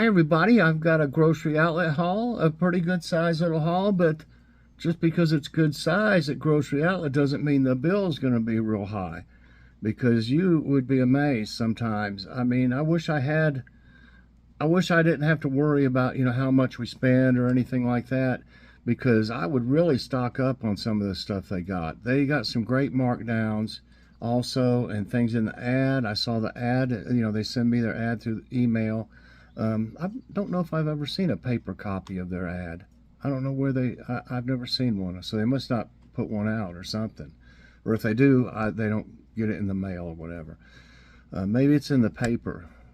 Hi everybody, I've got a grocery outlet haul, a pretty good size little haul, but just because it's good size at grocery outlet doesn't mean the bill is going to be real high, because you would be amazed sometimes. I mean, I wish I didn't have to worry about, how much we spend or anything like that, because I would really stock up on some of the stuff they got. They got some great markdowns also, and things in the ad. I saw the ad, they send me their ad through email. I don't know if I've ever seen a paper copy of their ad. I don't know where I've never seen one, so they must not put one out or something. Or if they do, they don't get it in the mail or whatever. Maybe it's in the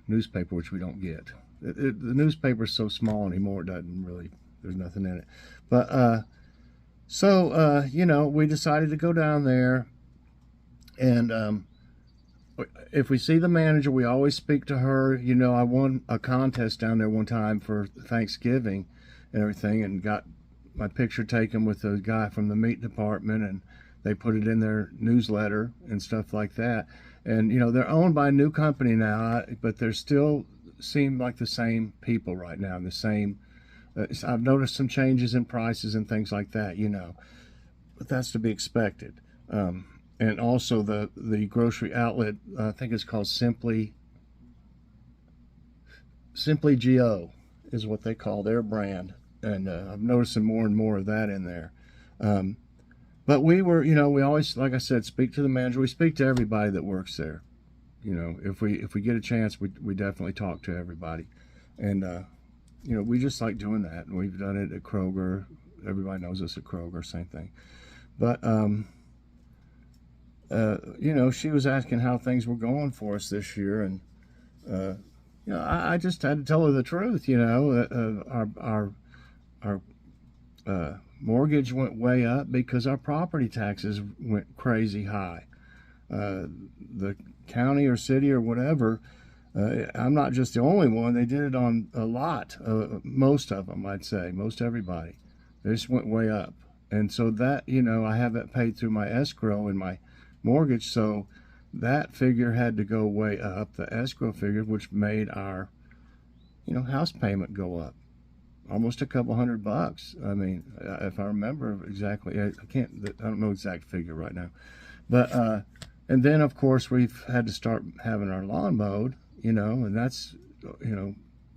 newspaper, which we don't get. The newspaper is so small anymore, it doesn't really, there's nothing in it. But, we decided to go down there, and if we see the manager, we always speak to her. I won a contest down there one time for Thanksgiving and everything, and got my picture taken with the guy from the meat department, and they put it in their newsletter and stuff like that. And they're owned by a new company now, but they're still seem like the same people right now. The same. I've noticed some changes in prices and things like that. But that's to be expected. And also the grocery outlet, I think it's called Simply GO is what they call their brand. And I'm noticing more and more of that in there. But we always, like I said, speak to the manager. We speak to everybody that works there. If we get a chance, we definitely talk to everybody. And, we just like doing that. And we've done it at Kroger. Everybody knows us at Kroger, same thing. But, she was asking how things were going for us this year, and I just had to tell her the truth. Our mortgage went way up because our property taxes went crazy high. The county or city or whatever, I'm not just the only one. They did it on a lot, most of them, I'd say, most everybody. They just went way up, and so that I have that paid through my escrow and my mortgage, so that figure had to go way up, the escrow figure, which made our house payment go up almost a couple $100. I mean, if I remember exactly, I don't know exact figure right now, but and then of course we've had to start having our lawn mowed, and that's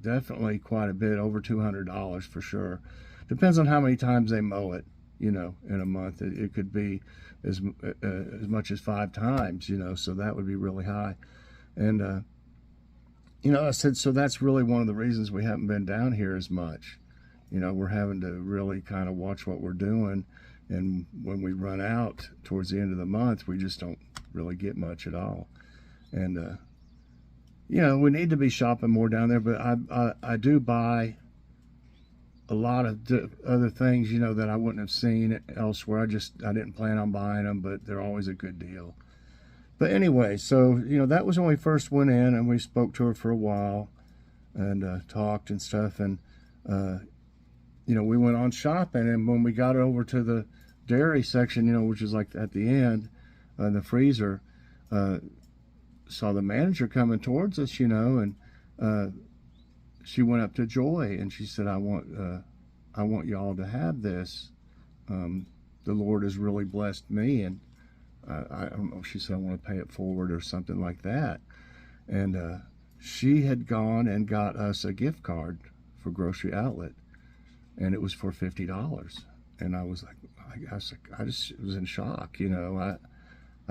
definitely quite a bit, over $200 for sure. Depends on how many times they mow it, in a month. It could be as much as 5 times, so that would be really high. And, I said, so that's really one of the reasons we haven't been down here as much. We're having to really kind of watch what we're doing. And when we run out towards the end of the month, we just don't really get much at all. And, we need to be shopping more down there, but I do buy a lot of other things, that I wouldn't have seen elsewhere. I didn't plan on buying them, but they're always a good deal. But anyway, so, that was when we first went in, and we spoke to her for a while and talked and stuff. And, we went on shopping, and when we got over to the dairy section, which is like at the end, the freezer, saw the manager coming towards us, and she went up to Joy and she said, I want y'all to have this. The Lord has really blessed me. And I don't know, she said, I want to pay it forward or something like that. And she had gone and got us a gift card for Grocery Outlet, and it was for $50. And I was like, I just was in shock. I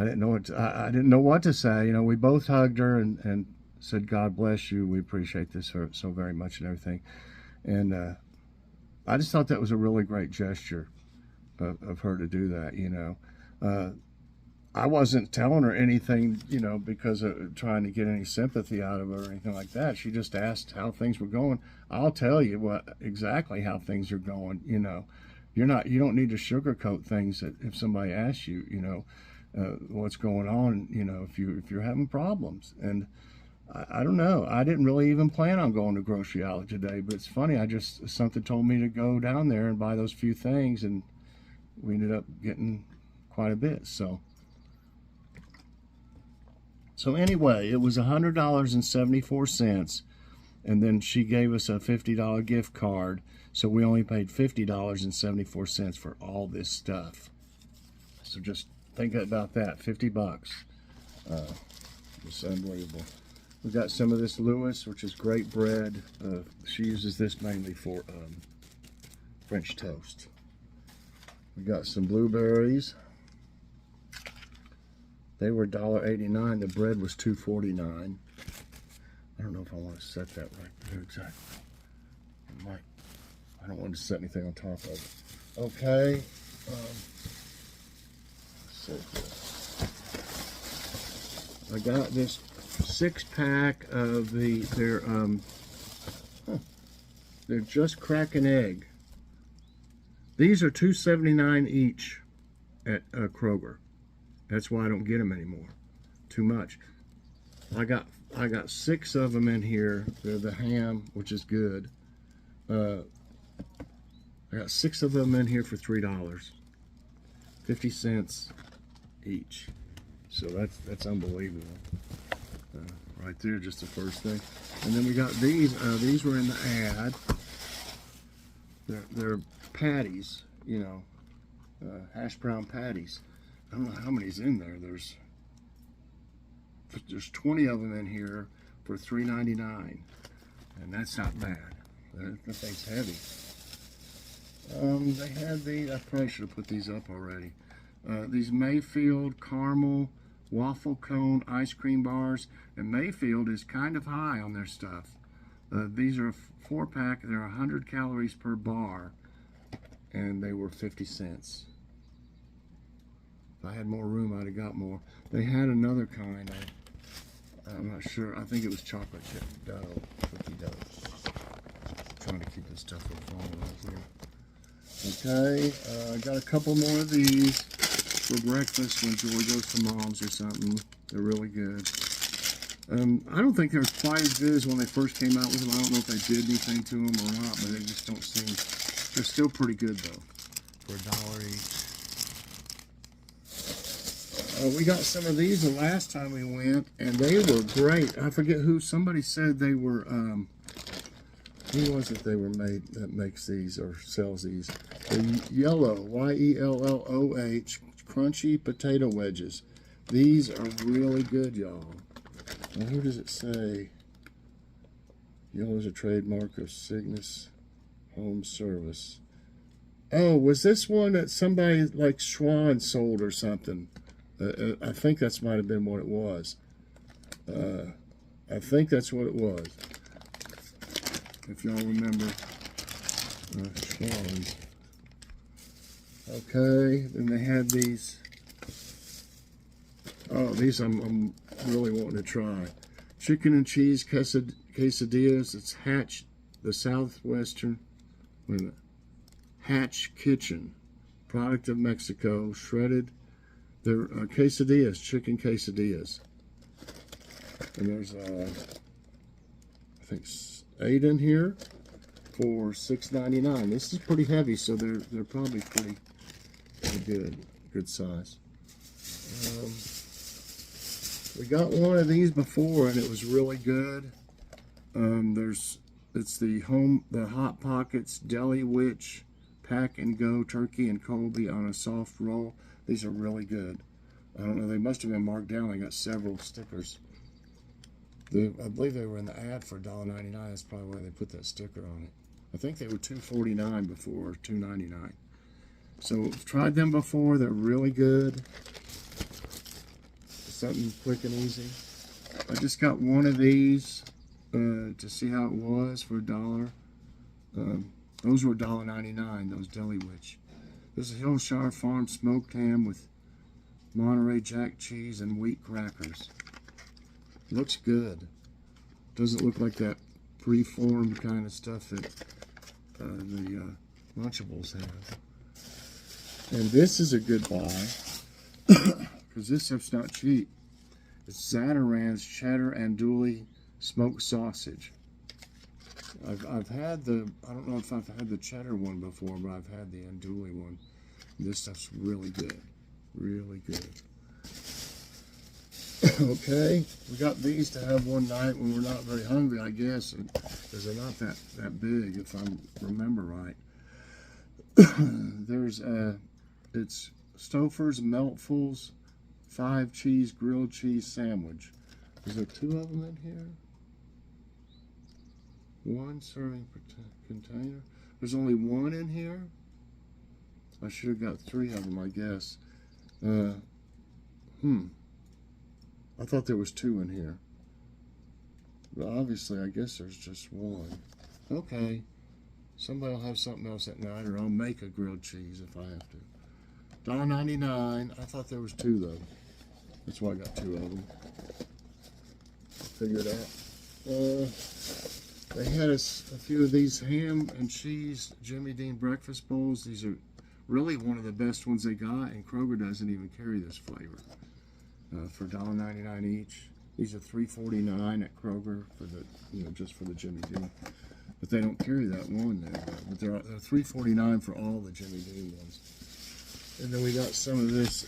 didn't know what to say. We both hugged her and said, God bless you. We appreciate this so very much and everything. And I just thought that was a really great gesture of her to do that. I wasn't telling her anything, because of trying to get any sympathy out of her or anything like that. She just asked how things were going. I'll tell you exactly how things are going. You don't need to sugarcoat things if somebody asks you, what's going on, if you're having problems. And I don't know. I didn't really even plan on going to Grocery Outlet today, but it's funny. Something told me to go down there and buy those few things, and we ended up getting quite a bit. So anyway, it was $100.74 and then she gave us a $50 gift card, so we only paid $50.74 for all this stuff. So just think about that, 50 bucks. It's unbelievable. We got some of this Lewis, which is great bread. She uses this mainly for French toast. We got some blueberries. They were $1.89. The bread was $2.49. I don't know if I want to set that right there exactly. I don't want to set anything on top of it. Okay. I got this 6-pack of they're just crack an egg. These are $2.79 each at Kroger. That's why I don't get them anymore. Too much. I got 6 of them in here. They're the ham, which is good. I got 6 of them in here for $3, 50 cents each. So that's unbelievable. Right there, just the first thing. And then we got these. These were in the ad. They're patties, you know, hash brown patties. I don't know how many's in there. There's 20 of them in here for $3.99, and that's not bad. That thing's heavy. They had these. I probably should have put these up already. These Mayfield caramel waffle cone ice cream bars, and Mayfield is kind of high on their stuff. These are a 4-pack. They're 100 calories per bar, and they were 50 cents. If I had more room, I'd have got more. They had another kind. I'm not sure. I think it was chocolate chip dough, cookie dough. I'm trying to keep this stuff from falling out here. Okay, I got a couple more of these for breakfast when Joy goes to Mom's or something. They're really good. I don't think they're quite as good as when they first came out with them. I don't know if they did anything to them or not, but they just don't seem. They're still pretty good though, for $1 each. We got some of these the last time we went, and they were great. I forget who. Somebody said they were. Who was it they were made that makes these or sells these? The yellow, Y-E-L-L-O-H, crunchy potato wedges. These are really good, y'all. Now, who does it say? Yellow is a trademark of Cygnus Home Service. Oh, was this one that somebody like Schwann sold or something? I think that's might have been what it was. I think that's what it was. If y'all remember, Schwann. Okay, then they had these. Oh, these I'm really wanting to try. Chicken and cheese quesadillas. It's Hatch, the Southwestern. Wait a minute. Hatch Kitchen, product of Mexico, shredded. They're quesadillas, chicken quesadillas. And there's I think 8 in here for $6.99. This is pretty heavy, so they're probably pretty good size. We got one of these before, and it was really good. It's the Hot Pockets Deli Witch Pack and Go Turkey and Colby on a soft roll. These are really good. I don't know, they must have been marked down. They got several stickers. I believe they were in the ad for $1.99. That's probably why they put that sticker on it. I think they were $2.49 before, or $2.99. So I've tried them before. They're really good. Something quick and easy. I just got one of these to see how it was for $1. Those were $1.99. Those Deli Witch. This is Hillshire Farm smoked ham with Monterey Jack cheese and wheat crackers. Looks good. Doesn't look like that preformed kind of stuff that the Lunchables have. And this is a good buy because this stuff's not cheap. It's Zatarain's cheddar andouille smoked sausage. I've had the, I don't know if I've had the cheddar one before, but I've had the andouille one. This stuff's really good. Really good. Okay, we got these to have one night when we're not very hungry, I guess, because they're not that big, if I remember right. There's it's Stouffer's Meltfuls 5-cheese grilled cheese sandwich. Is there 2 of them in here? 1 serving container. There's only 1 in here. I should have got 3 of them, I guess. I thought there was 2 in here. But obviously, I guess there's just 1. Okay. Somebody will have something else at night, or I'll make a grilled cheese if I have to. $1.99. I thought there was 2 though. That's why I got 2 of them. Figure it out. They had a few of these ham and cheese Jimmy Dean breakfast bowls. These are really one of the best ones they got, and Kroger doesn't even carry this flavor. For $1.99 each. These are $3.49 at Kroger for the, just for the Jimmy Dean. But they don't carry that one there. But they're $3.49 for all the Jimmy Dean ones. And then we got some of this.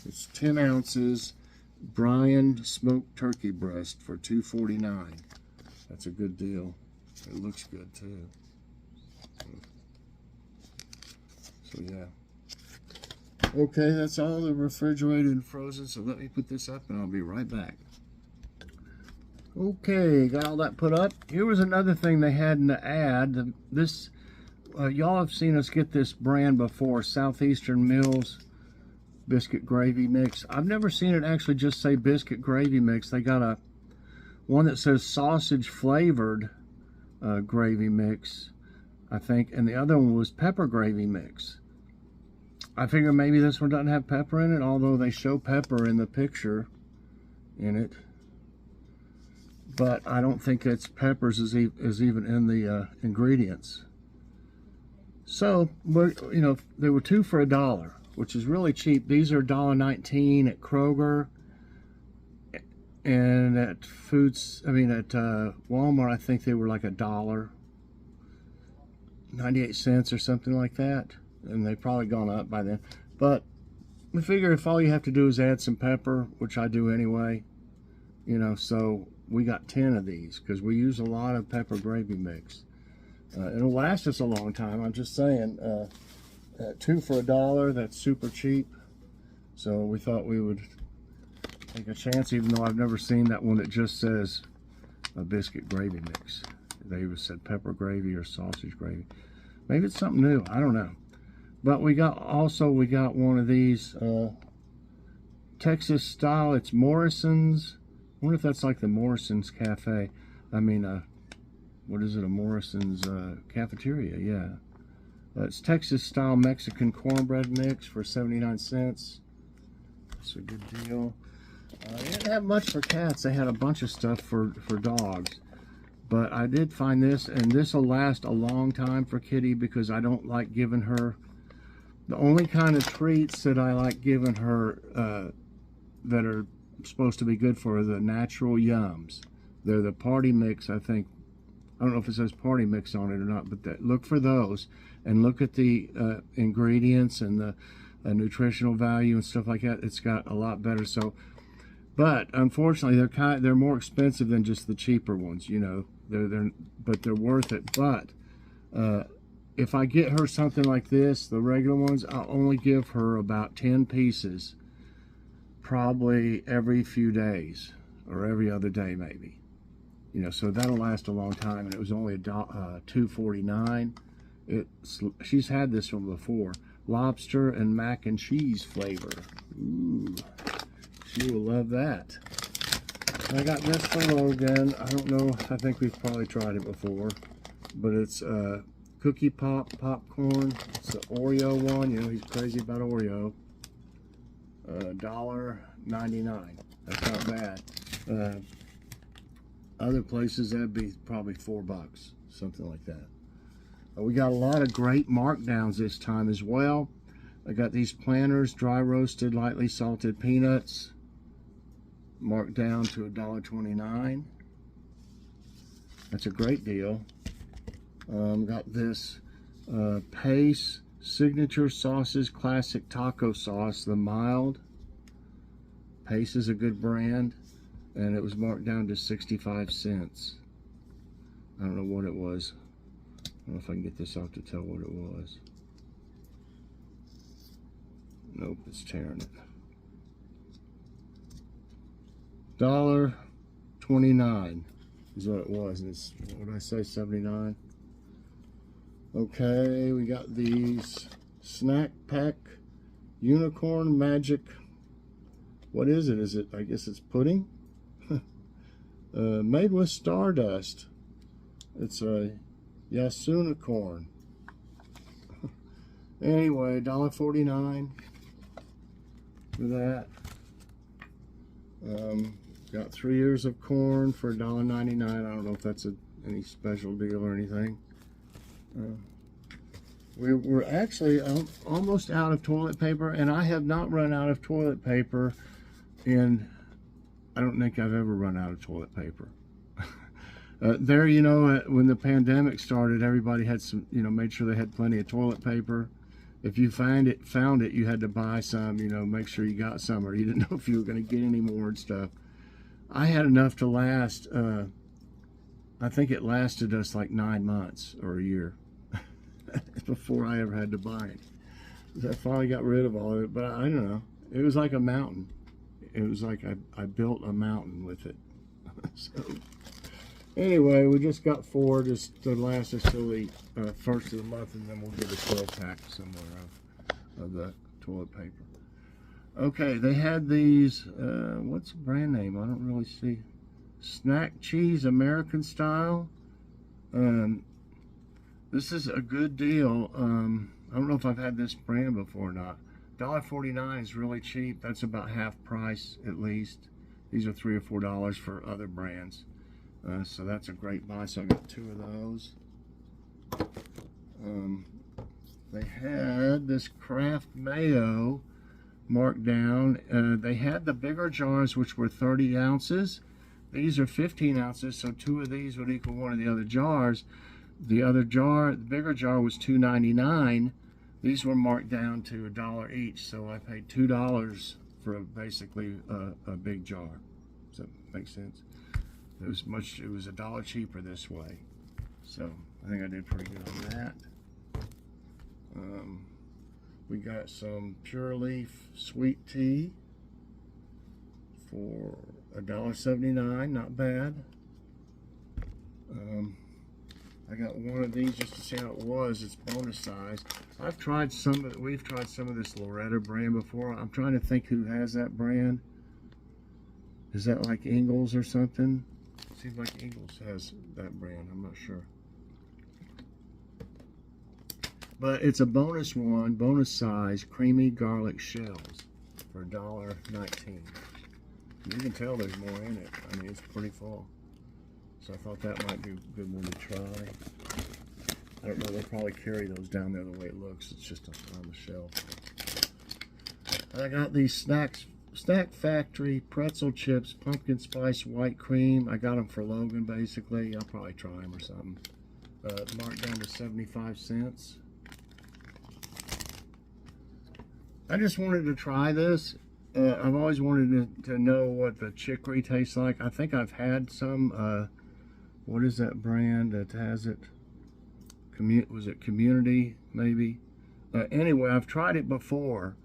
It's 10 ounces brined smoked turkey breast for $2.49. That's a good deal. It looks good too. So yeah. Okay, that's all the refrigerated and frozen, so let me put this up and I'll be right back. Okay, got all that put up. Here was another thing they had in the ad. Y'all have seen us get this brand before, Southeastern Mills Biscuit Gravy Mix. I've never seen it actually just say Biscuit Gravy Mix. They got one that says sausage flavored gravy mix, I think, and the other one was pepper gravy mix. I figure maybe this one doesn't have pepper in it, although they show pepper in the picture in it. But I don't think it's peppers is even in the ingredients. So, they were 2 for $1, which is really cheap. These are $1.19 at Kroger, and at Walmart, I think they were like $1.98 or something like that. And they've probably gone up by then. But we figure if all you have to do is add some pepper, which I do anyway, so we got 10 of these because we use a lot of pepper gravy mix. It'll last us a long time. I'm just saying, 2 for $1, that's super cheap. So we thought we would take a chance, even though I've never seen that one that just says a biscuit gravy mix. They either said pepper gravy or sausage gravy. Maybe it's something new, I don't know. But we got one of these Texas style. It's Morrison's. I wonder if that's like the Morrison's Cafe. What is it? A Morrison's cafeteria? Yeah. It's Texas style Mexican cornbread mix for 79 cents. It's a good deal. They didn't have much for cats. They had a bunch of stuff for dogs. But I did find this, and this will last a long time for Kitty because I don't like giving her. The only kind of treats that I like giving her that are supposed to be good for her are the natural yums. They're the party mix, I think. I don't know if it says party mix on it or not, but look for those and look at the ingredients and the nutritional value and stuff like that. It's got a lot better. So, but unfortunately, they're more expensive than just the cheaper ones. But they're worth it. But if I get her something like this, the regular ones, I'll only give her about 10 pieces, probably every few days or every other day maybe. So that'll last a long time, and it was only $2.49. She's had this one before. Lobster and mac and cheese flavor. Ooh, she will love that. I got this for Logan. I don't know, I think we've probably tried it before, but it's Cookie Pop popcorn. It's the Oreo one. He's crazy about Oreo. $1.99. That's not bad. Other places that'd be probably $4, something like that. We got a lot of great markdowns this time as well. I got these Planters dry roasted lightly salted peanuts marked down to $1.29. That's a great deal. Got this Pace Signature Sauces Classic Taco Sauce, the mild, Pace is a good brand, and it was marked down to 65 cents. I don't know what it was. I don't know if I can get this off to tell what it was. Nope, it's tearing it. $1.29 is what it was, and it's, what did I say, 79? Okay, we got these snack pack unicorn magic. What is it? Is it, I guess it's pudding? Made with stardust. It's a Yasunicorn. Anyway, $1.49 for that. Got 3 ears of corn for $1.99. I don't know if that's any special deal or anything. We're actually almost out of toilet paper, and I have not run out of toilet paper in, I don't think I've ever run out of toilet paper. There, you know, when the pandemic started, everybody had some, you know, made sure they had plenty of toilet paper. If you found it, you had to buy some, you know, make sure you got some, or you didn't know if you were going to get any more and stuff. I had enough to last, I think it lasted us like 9 months or a year before I ever had to buy it. I finally got rid of all of it, but I don't know. It was like a mountain. It was like I built a mountain with it. So anyway, we just got 4 just to last us till the first of the month, and then we'll get a 12-pack somewhere of the toilet paper. Okay, they had these, what's the brand name? I don't really see. Snack cheese, American style. This is a good deal. I don't know if I've had this brand before or not. $1.49 is really cheap. That's about half price at least. These are $3 or $4 for other brands. So that's a great buy. So I got 2 of those. They had this Kraft mayo marked down. They had the bigger jars, which were 30 ounces. These are 15 ounces, so 2 of these would equal 1 of the other jars. The other jar, the bigger jar, was $2.99. These were marked down to $1 each, so I paid $2 for basically a big jar. Does that make sense? It was $1 cheaper this way, so I think I did pretty good on that. We got some Pure Leaf sweet tea for $1.79, not bad. I got 1 of these just to see how it was. It's bonus size. We've tried some of this Loretta brand before. I'm trying to think who has that brand. Is that like Ingles or something? Seems like Ingles has that brand. I'm not sure. But it's a bonus one, bonus size, creamy garlic shells for $1.19. You can tell there's more in it. I mean, it's pretty full. So I thought that might be a good one to try. I don't know, they'll probably carry those down there the way it looks. It's just on the shelf. I got these Snack Factory pretzel chips, pumpkin spice white cream. I got them for Logan, basically. I'll probably try them or something. Marked down to 75 cents. I just wanted to try this. I've always wanted to know what the chicory tastes like. I think I've had some, what is that brand that has it? Was it Community, maybe? Anyway, I've tried it before,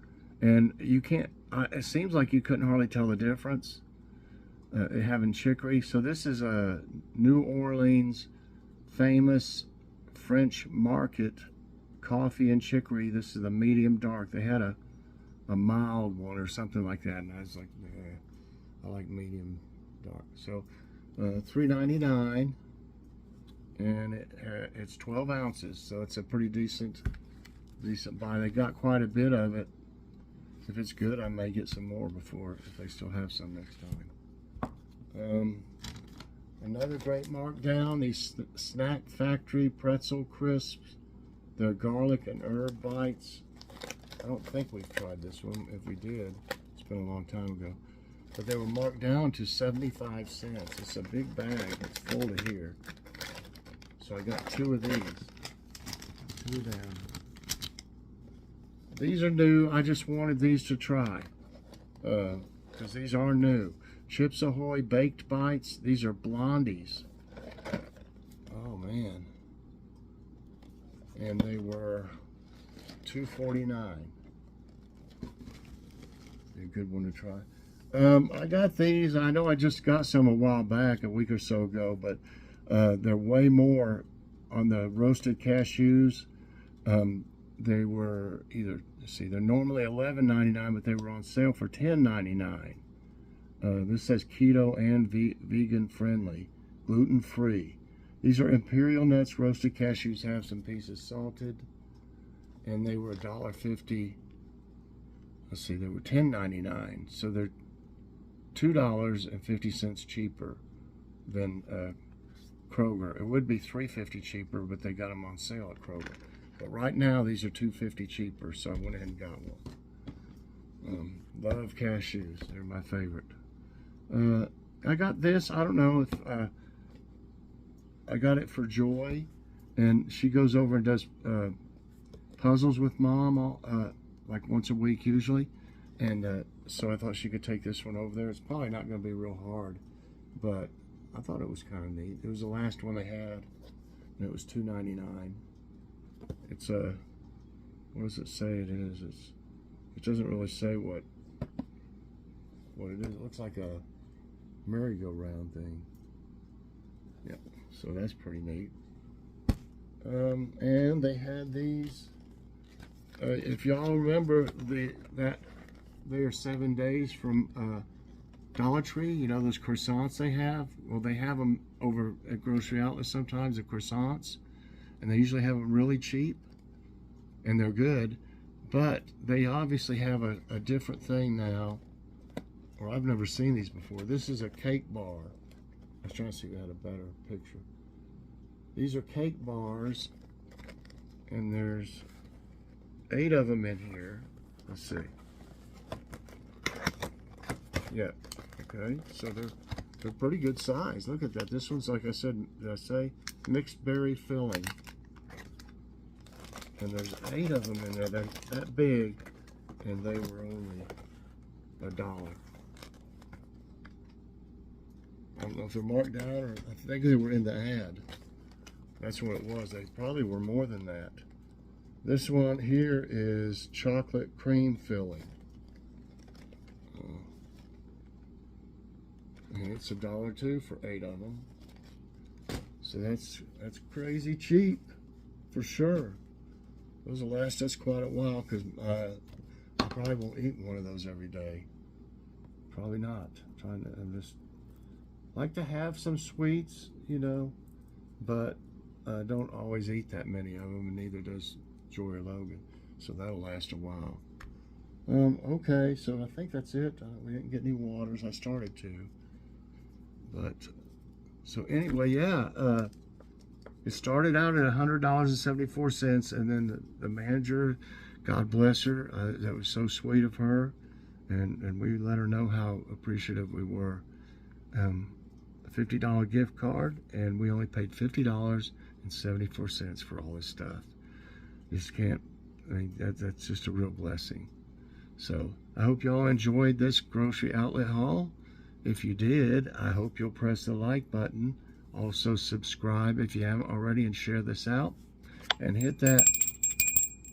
and you can't, it seems like you couldn't hardly tell the difference having chicory. So this is a New Orleans famous French market coffee and chicory. This is the medium dark. They had a mild one or something like that, and I was like, I like medium dark. So $3.99, and it's 12 ounces, so it's a pretty decent buy. They got quite a bit of it. If it's good, I may get some more if they still have some next time. Another great markdown, these Snack Factory pretzel crisps. They're garlic and herb bites. I don't think we've tried this one. If we did, it's been a long time ago. But they were marked down to 75 cents. It's a big bag. It's full to here. So I got 2 of these. 2 down. These are new. I just wanted these to try. because these are new. Chips Ahoy Baked Bites. These are blondies. Oh, man. And they were $2.49. A good one to try. I got these. I know I just got some a while back, a week or so ago, but they're way more on the roasted cashews. They were either, let's see, they're normally $11.99, but they were on sale for $10.99. This says keto and vegan friendly, gluten free. These are Imperial Nuts roasted cashews, have some pieces salted, and they were $1.50. Let's see, they were $10.99, so they're $2.50 cheaper than Kroger. It would be $3.50 cheaper, but they got them on sale at Kroger. But right now, these are $2.50 cheaper, so I went ahead and got one. Love cashews; they're my favorite. I got this. I don't know if I got it for Joy, and she goes over and does puzzles with Mom, like once a week usually, and so I thought she could take this one over there. It's probably not going to be real hard, but I thought it was kind of neat. It was the last one they had, and it was $2.99. It's a, what does it say it is? It doesn't really say what it is. It looks like a merry-go-round thing. Yeah, so that's pretty neat. And they had these. If y'all remember that they are 7 days from Dollar Tree, you know those croissants they have? Well, they have them over at grocery outlets sometimes, the croissants, and they usually have them really cheap, and they're good, but they obviously have a different thing now, or I've never seen these before. This is a cake bar. I was trying to see if I had a better picture. These are cake bars, and there's 8 of them in here. Let's see. Yeah. Okay. So they're pretty good size. Look at that. This one's, like I said, did I say mixed berry filling? And there's 8 of them in there. They're that big, and they were only $1. I don't know if they're marked down, or I think they were in the ad. That's what it was. They probably were more than that. This one here is chocolate cream filling. And it's $1 for 8 of them. So that's crazy cheap, for sure. Those will last us quite a while, because I probably won't eat one of those every day. Probably not. I'm just like to have some sweets, you know, but I don't always eat that many of them, and neither does Joy or Logan. So that'll last a while. Okay, so I think that's it. We didn't get any waters. I started to. But, so anyway, yeah, it started out at $100.74, and then the manager, God bless her, that was so sweet of her, and we let her know how appreciative we were. A $50 gift card, and we only paid $50.74 for all this stuff. You just can't, I mean, that's just a real blessing. So I hope y'all enjoyed this grocery outlet haul. If you did, I hope you'll press the like button. Also subscribe if you haven't already, and share this out, and hit that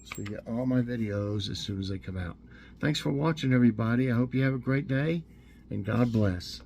so you get all my videos as soon as they come out. Thanks for watching, everybody. I hope you have a great day, and God bless.